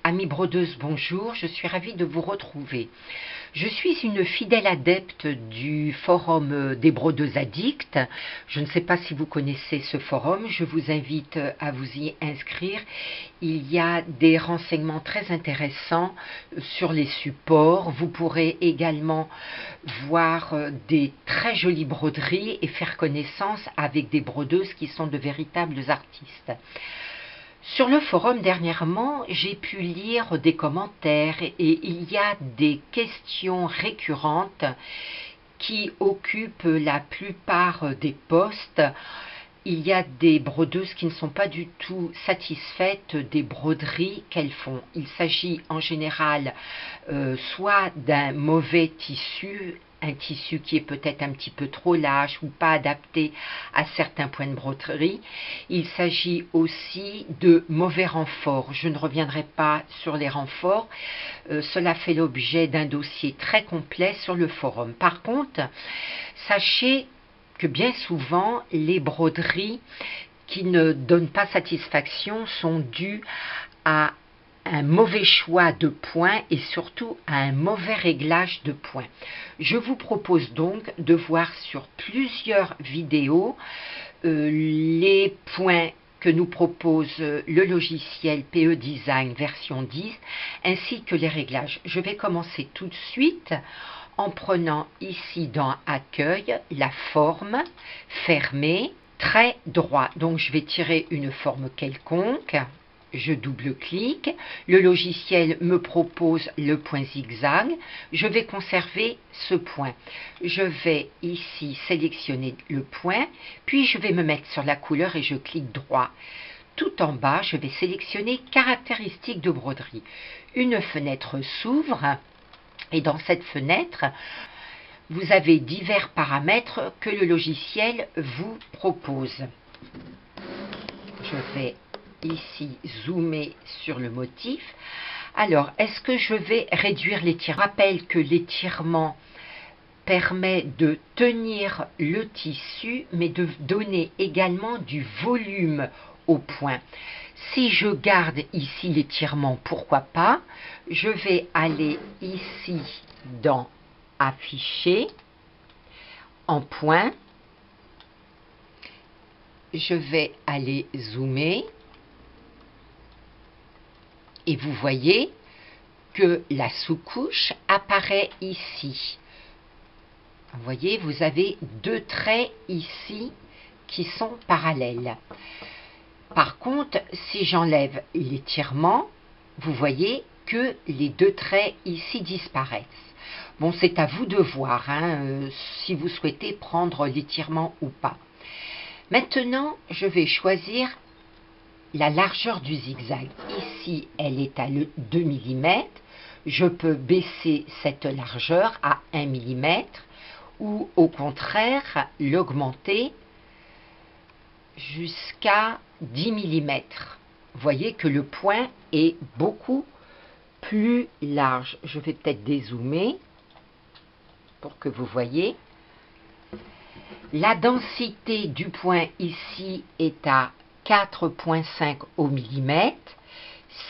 Amis brodeuses, bonjour, je suis ravie de vous retrouver. Je suis une fidèle adepte du forum des brodeuses addictes. Je ne sais pas si vous connaissez ce forum, je vous invite à vous y inscrire. Il y a des renseignements très intéressants sur les supports. Vous pourrez également voir des très jolies broderies et faire connaissance avec des brodeuses qui sont de véritables artistes. Sur le forum, dernièrement, j'ai pu lire des commentaires et il y a des questions récurrentes qui occupent la plupart des posts. Il y a des brodeuses qui ne sont pas du tout satisfaites des broderies qu'elles font. Il s'agit en général soit d'un mauvais tissu, un tissu qui est peut-être un petit peu trop lâche ou pas adapté à certains points de broderie. Il s'agit aussi de mauvais renforts. Je ne reviendrai pas sur les renforts. Cela fait l'objet d'un dossier très complet sur le forum. Par contre, sachez que bien souvent, les broderies qui ne donnent pas satisfaction sont dues à un mauvais choix de points et surtout à un mauvais réglage de points. Je vous propose donc de voir sur plusieurs vidéos les points que nous propose le logiciel PE Design version 10 ainsi que les réglages. Je vais commencer tout de suite en prenant ici dans Accueil la forme fermée, trait droit. Donc je vais tirer une forme quelconque. Je double-clique, le logiciel me propose le point zigzag, je vais conserver ce point. Je vais ici sélectionner le point, puis je vais me mettre sur la couleur et je clique droit. Tout en bas, je vais sélectionner caractéristiques de broderie. Une fenêtre s'ouvre et dans cette fenêtre, vous avez divers paramètres que le logiciel vous propose. Je vais ici zoomer sur le motif. Alors, est-ce que je vais réduire l'étirement? Je rappelle que l'étirement permet de tenir le tissu, mais de donner également du volume au point. Si je garde ici l'étirement, pourquoi pas? Je vais aller ici dans Afficher, en point. Je vais aller zoomer. Et vous voyez que la sous-couche apparaît ici. Vous voyez, vous avez deux traits ici qui sont parallèles. Par contre, si j'enlève l'étirement, vous voyez que les deux traits ici disparaissent. Bon, c'est à vous de voir si vous souhaitez prendre l'étirement ou pas. Maintenant, je vais choisir la largeur du zigzag. Ici, elle est à 2 mm. Je peux baisser cette largeur à 1 mm ou au contraire l'augmenter jusqu'à 10 mm. Vous voyez que le point est beaucoup plus large. Je vais peut-être dézoomer pour que vous voyez. La densité du point ici est à 4,5 au millimètre.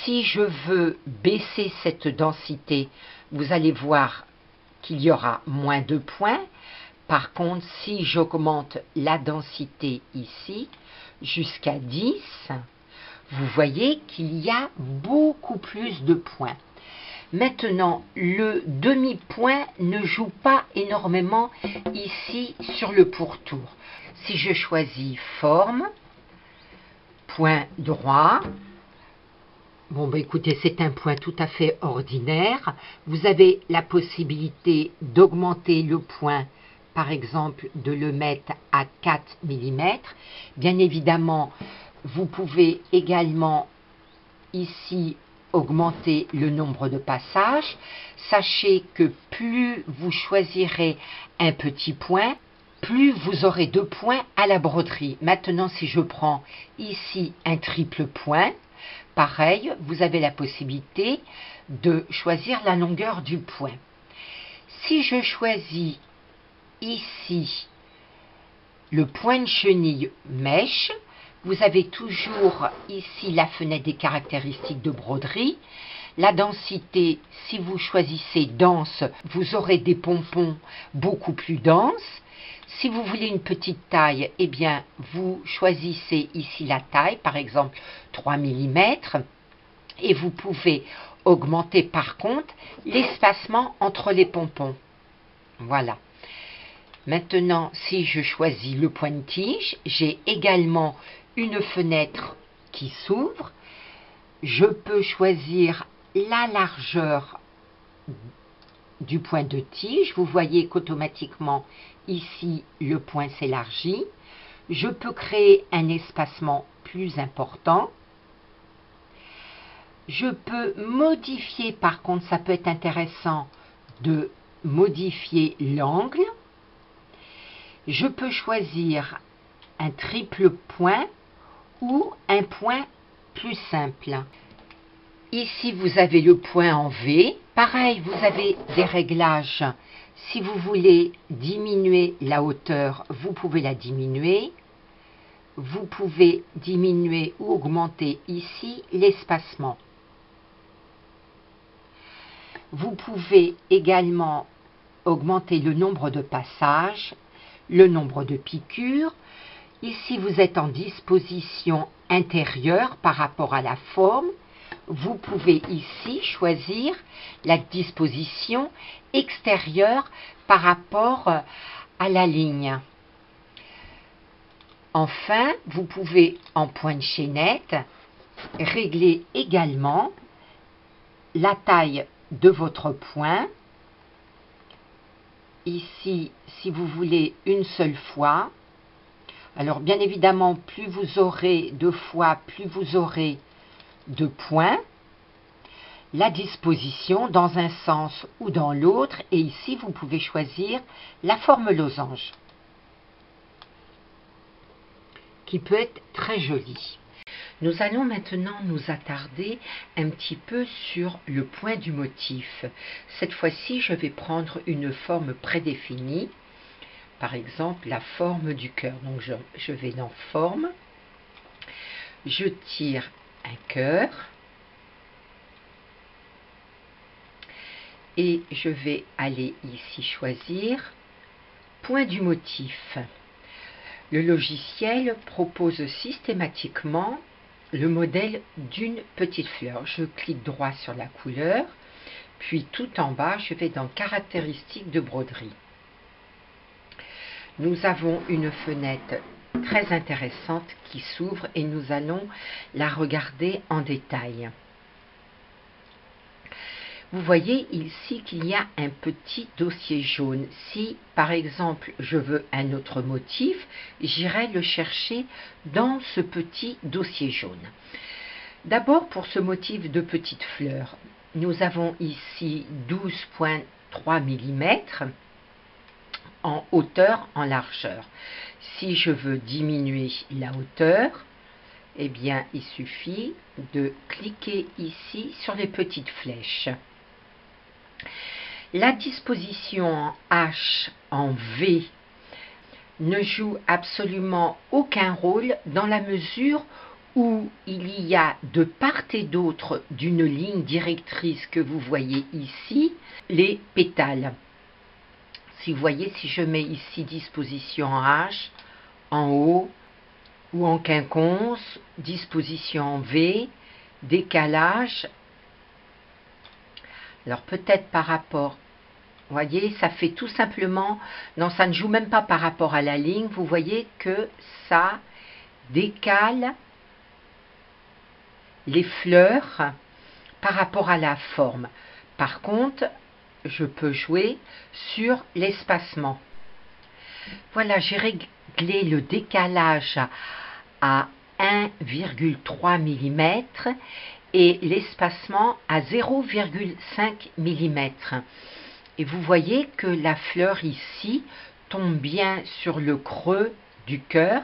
Si je veux baisser cette densité, vous allez voir qu'il y aura moins de points. Par contre, si j'augmente la densité ici jusqu'à 10, vous voyez qu'il y a beaucoup plus de points. Maintenant, le demi-point ne joue pas énormément ici sur le pourtour. Si je choisis forme, point droit, bon ben écoutez, c'est un point tout à fait ordinaire. Vous avez la possibilité d'augmenter le point, par exemple de le mettre à 4 mm. Bien évidemment, vous pouvez également ici augmenter le nombre de passages. Sachez que plus vous choisirez un petit point, plus vous aurez de points à la broderie. Maintenant, si je prends ici un triple point, pareil, vous avez la possibilité de choisir la longueur du point. Si je choisis ici le point de chenille mèche, vous avez toujours ici la fenêtre des caractéristiques de broderie. La densité, si vous choisissez dense, vous aurez des pompons beaucoup plus denses. Si vous voulez une petite taille, eh bien, vous choisissez ici la taille, par exemple 3 mm, et vous pouvez augmenter par contre l'espacement entre les pompons. Voilà. Maintenant, si je choisis le point de tige, j'ai également une fenêtre qui s'ouvre. Je peux choisir la largeur du point de tige. Vous voyez qu'automatiquement, ici, le point s'élargit. Je peux créer un espacement plus important. Je peux modifier, par contre, ça peut être intéressant de modifier l'angle. Je peux choisir un triple point ou un point plus simple. Ici, vous avez le point en V. Pareil, vous avez des réglages. Si vous voulez diminuer la hauteur, vous pouvez la diminuer. Vous pouvez diminuer ou augmenter ici l'espacement. Vous pouvez également augmenter le nombre de passages, le nombre de piqûres. Ici, vous êtes en disposition intérieure par rapport à la forme. Vous pouvez ici choisir la disposition extérieure par rapport à la ligne. Enfin, vous pouvez en point de chaînette régler également la taille de votre point. Ici, si vous voulez une seule fois. Alors, bien évidemment, plus vous aurez de fois, plus vous aurez de points. La disposition dans un sens ou dans l'autre. Et ici, vous pouvez choisir la forme losange, qui peut être très jolie. Nous allons maintenant nous attarder un petit peu sur le point du motif. Cette fois-ci, je vais prendre une forme prédéfinie. Par exemple, la forme du cœur. Donc, je vais dans Forme. Je tire un cœur. Et je vais aller ici choisir Point du motif. Le logiciel propose systématiquement le modèle d'une petite fleur. Je clique droit sur la couleur. Puis tout en bas, je vais dans Caractéristiques de broderie. Nous avons une fenêtre très intéressante qui s'ouvre et nous allons la regarder en détail. Vous voyez ici qu'il y a un petit dossier jaune. Si, par exemple, je veux un autre motif, j'irai le chercher dans ce petit dossier jaune. D'abord, pour ce motif de petite fleur, nous avons ici 12,3 mm en hauteur, en largeur. Si je veux diminuer la hauteur, eh bien, il suffit de cliquer ici sur les petites flèches. La disposition en H, en V, ne joue absolument aucun rôle dans la mesure où il y a de part et d'autre d'une ligne directrice que vous voyez ici, les pétales. Si vous voyez, si je mets ici disposition en H, en haut ou en quinconce, disposition en V, décalage. Alors peut-être par rapport, vous voyez, ça fait tout simplement, non, ça ne joue même pas par rapport à la ligne, vous voyez que ça décale les fleurs par rapport à la forme. Par contre, je peux jouer sur l'espacement. Voilà, j'ai réglé le décalage à 1,3 mm et l'espacement à 0,5 mm. Et vous voyez que la fleur ici tombe bien sur le creux du cœur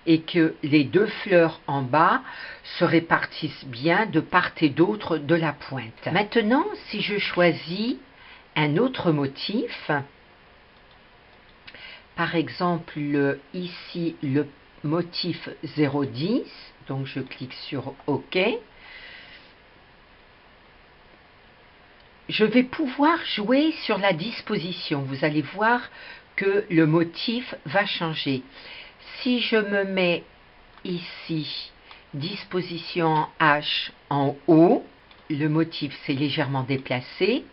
et que les deux fleurs en bas se répartissent bien de part et d'autre de la pointe. Maintenant, si je choisis un autre motif, par exemple ici le motif 0,10, donc je clique sur OK. je vais pouvoir jouer sur la disposition. Vous allez voir que le motif va changer. Si je me mets ici, disposition en H en haut, le motif s'est légèrement déplacé.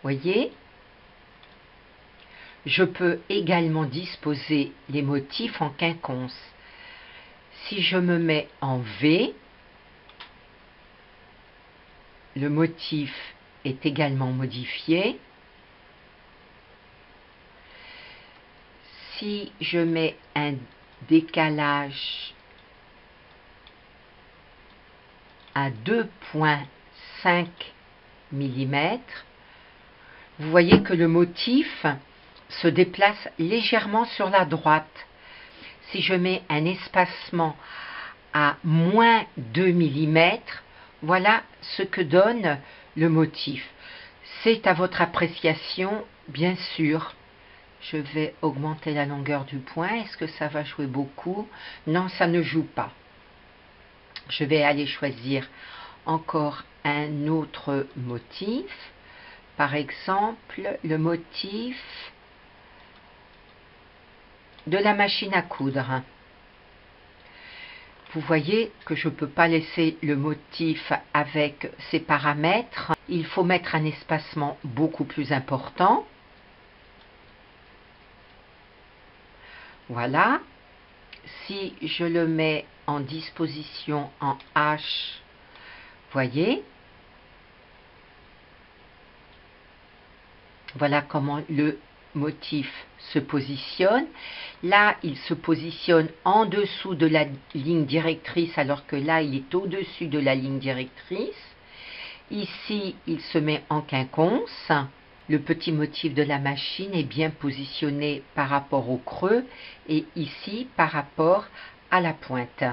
Voyez, je peux également disposer les motifs en quinconce. Si je me mets en V, le motif est également modifié. Si je mets un décalage à 2,5 mm, vous voyez que le motif se déplace légèrement sur la droite. Si je mets un espacement à moins 2 mm, voilà ce que donne le motif. C'est à votre appréciation, bien sûr. Je vais augmenter la longueur du point. Est-ce que ça va jouer beaucoup? Non, ça ne joue pas. Je vais aller choisir encore un autre motif. Par exemple, le motif de la machine à coudre. Vous voyez que je ne peux pas laisser le motif avec ses paramètres. Il faut mettre un espacement beaucoup plus important. Voilà. Si je le mets en disposition en H, voyez. Voilà comment le motif se positionne. Là, il se positionne en dessous de la ligne directrice, alors que là, il est au-dessus de la ligne directrice. Ici, il se met en quinconce. Le petit motif de la machine est bien positionné par rapport au creux et ici par rapport à la pointe.